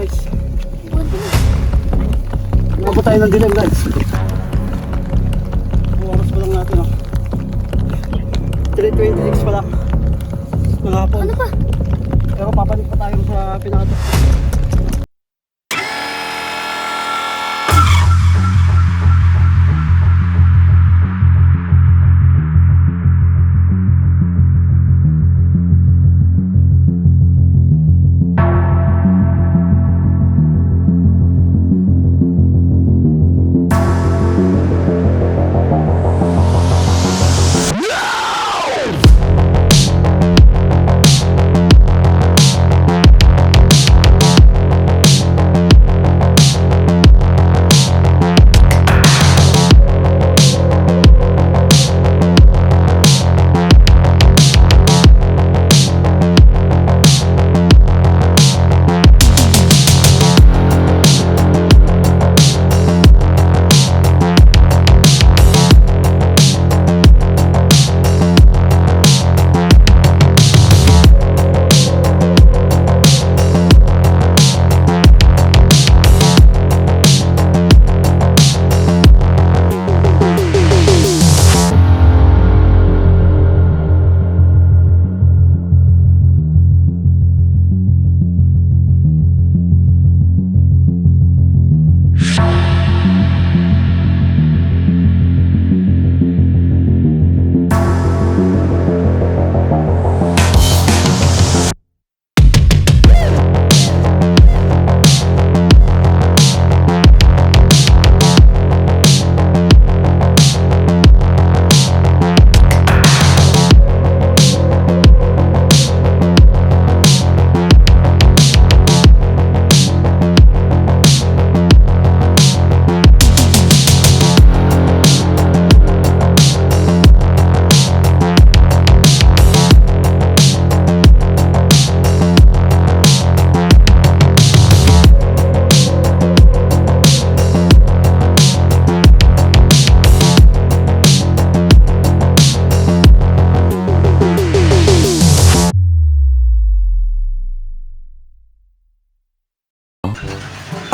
guys. Nabot tayo ng dilim guys. Oras pa lang natin oh. 3:26 pa lang. Maghapon. Ano pa? Pero papanik pa tayo sa pinakatas.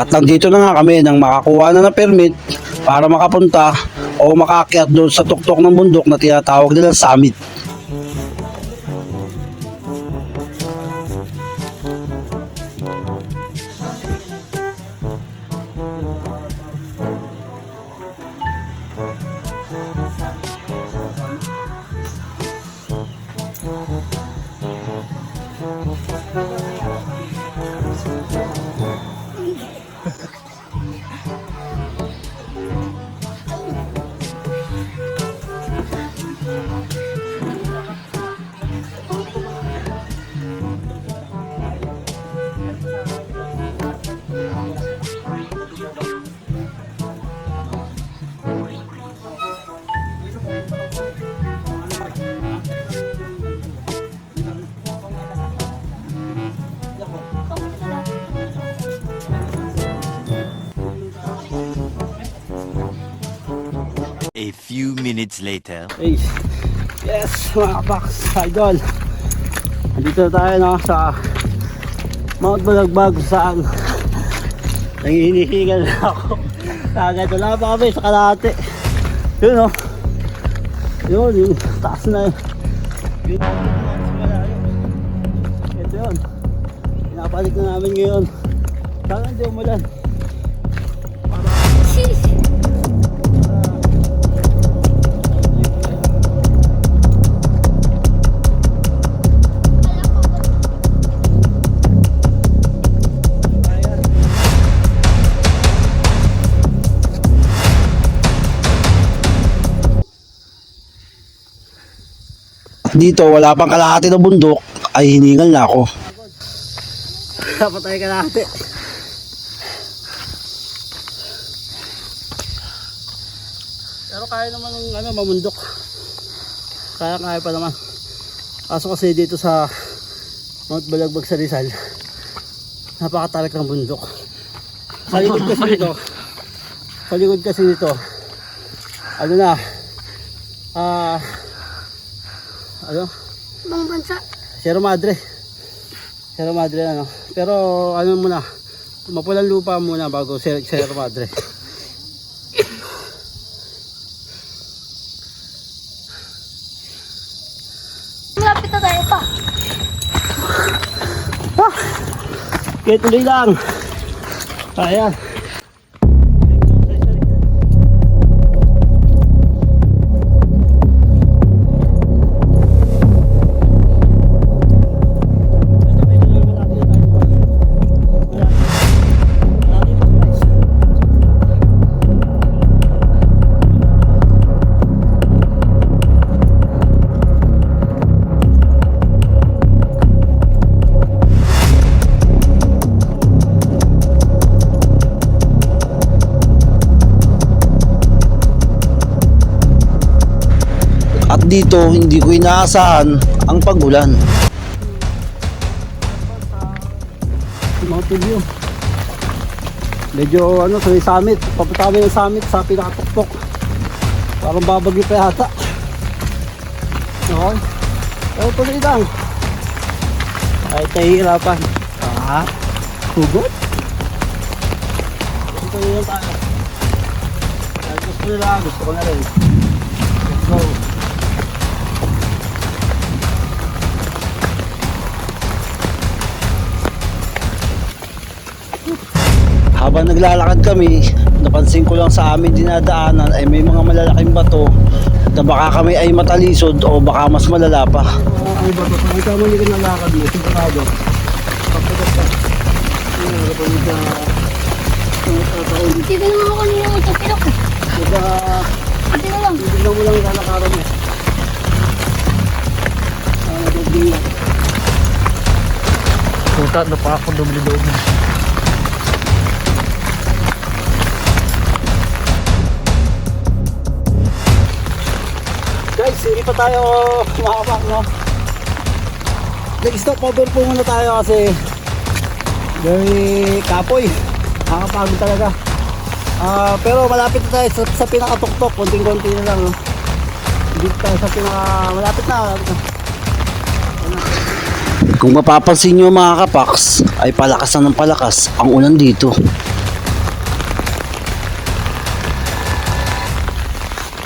At nandito na nga kami nang makakuha na ng permit para makapunta o makaakyat doon sa tuktok ng bundok na tinatawag nila summit. A few minutes later. Hey, yes mga kapaks, idol. Nandito na tayo no, sa Mount Balagbag saan nanghihinihingal na ako. Kagad wala pa kami sa kalahati. Yun o. Yun, yung taas na yun. Yun, ito yun. Pinapalik na namin ngayon. Sana hindi umulan. Dito wala pang kalahati ng bundok ay hiningal na ako. Patay kalahati. Pero kaya naman ng mamundok. Kaya pa naman. Kaso kasi dito sa Mount Balagbag sa Rizal, napakatarik ng bundok. Sa likod kasi nito, ano na, ano? Ibang bansa. Sierra Madre ano. Pero ano muna, Mapulang lupa muna bago Sierra Madre. Malapit na tayo pa. Okay, tuloy lang. Ayan. At dito hindi ko inaasahan ang pagulan. Mountain view. Medyo ano, sa summit. Papunta kami ng summit sa pinakatuktok. Parang babagyo pa yata. Okay. Pero tuloy lang. Ay, tahihirapan. Hugot? Tuloy lang tayo. Ay, gusto nila, gusto ko na rin. Let's go. Habang naglalakad kami, napansin ko lang sa amin dinadaanan ay may mga malalaking bato na baka kami ay matalisod o baka mas malala pa. Ay ba ito? Pag ikaw mali ka nalakad mo, sigurado. Pagpagat ka. Ano pa nito? Hindi ko naman ako nila ito, pero hindi na lang. Hindi mo lang lalakaran mo. Nagbiya. Puta, na pa ako doble-doble. Guys, hindi pa tayo makapak, no? Nag-stop over po muna tayo kasi very kapoy. Nakakapagod talaga. Pero malapit na tayo sa pinakatuktok. Konting-konti na lang, no? Hindi tayo sa malapit na. Kung mapapansin nyo mga kapaks, ay palakas na ng palakas ang ulan dito.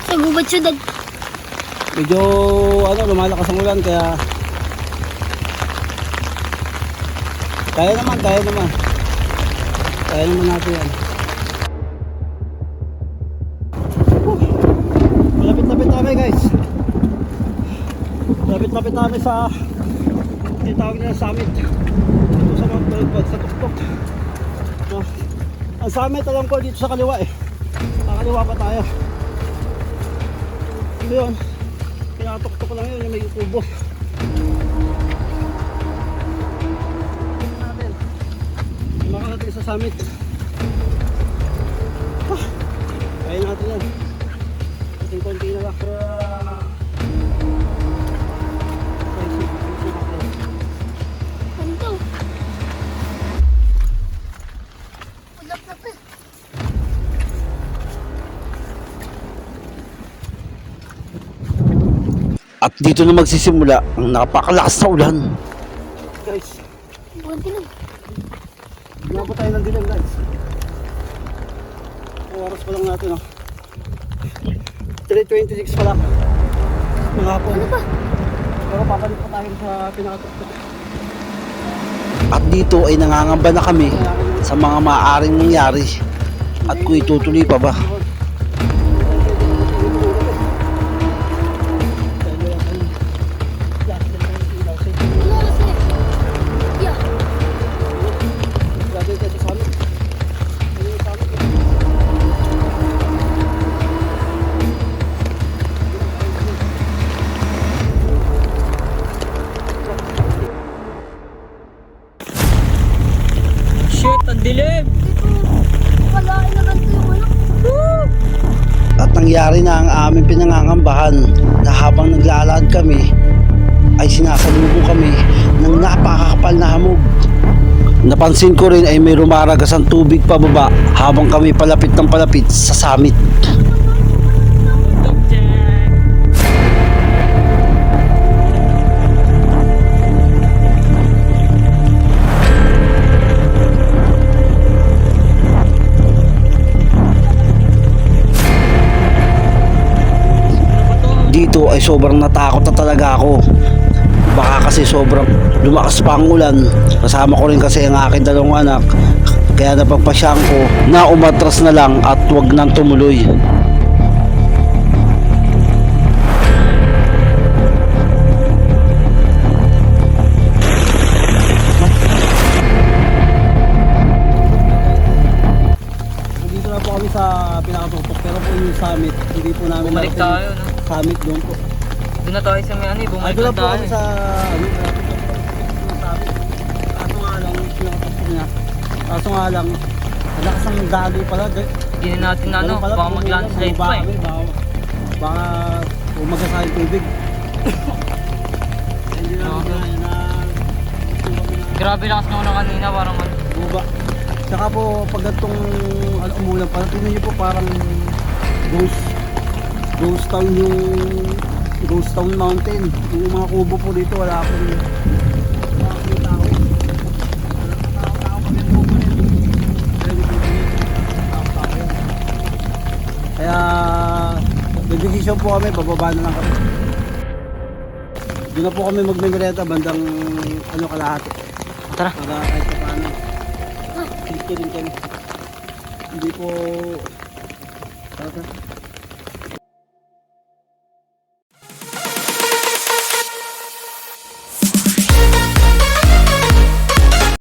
Sa gubat syudad. Medyo lumalakas ang ulan kaya kaya naman natin yan. Malapit-lapit kami guys, malapit-lapit kami sa tinatawag nila summit dito sa Mount Balagpag sa tuktok. Ang summit alam ko dito sa kaliwa kakaliwa pa tayo. Yun, pinakatuktok lang yun yung may kubo. Natin makakarating sa summit. Kaya natin yan. Konti na lang. Ganito. Ulap-lap eh. At dito na magsisimula ang napakalakas na ulan. Guys, Buwanti lang. bigyan pa tayo ng dilim guys. Ang oras pa lang natin 3:26 pa lang. Mga hapon. Ano ba? Pero papalit pa tayo sa pinakatuktok. At dito ay nangangamba na kami sa mga maaaring mangyari. At kung itutuloy pa ba. Ano kasi? Yeah. Shit, ang dilim! Walain na ganito yung ano. At nangyari na ang aming pinangangambahan na habang naglalakad kami ay sinasalubong kami ng napakakapal na hamog. Napansin ko rin ay may rumaragas ang tubig pababa habang kami palapit ng palapit sa summit. dito ay sobrang natakot na talaga ako. Baka kasi sobrang lumakas pa ang ulan. Kasama ko rin kasi ang aking dalawang anak. Kaya napagpasyaan ko na umatras na lang at wag nang tumuloy. Dito na po kami sa pinakatutok, pero po yung summit, hindi po namin Bumalik narating tayo, yung no? Summit doon po. Doon na tayo sa may ano eh, Ay, bumalik doon na na po tayo. kami sa ano, yung summit. Kaso nga lang, yung pinakatutok niya. Kaso nga lang, ang lakas ng daloy pala. Hindi na natin na ano, Ganun pala, baka kung mag-landslide bumaba pa eh. kami, baka umaga sa aking tubig. Hindi na Okay. kami na Grabe lakas naman ng kanina, parang ano. buba. Tsaka po, pag ganitong ano, umulan pala, tingnan niyo po parang ghost town yung Ghost Town Mountain. Yung mga kubo po dito, wala po rin. Wala po yung tao. Wala po tao pag yung kubo nito. Kaya nag-decision po kami, bababa na lang kami. Doon na po kami magmemereta bandang ano kalahati. Tara. Para kahit pa paano. Safety rin kami. Hindi po... Tara.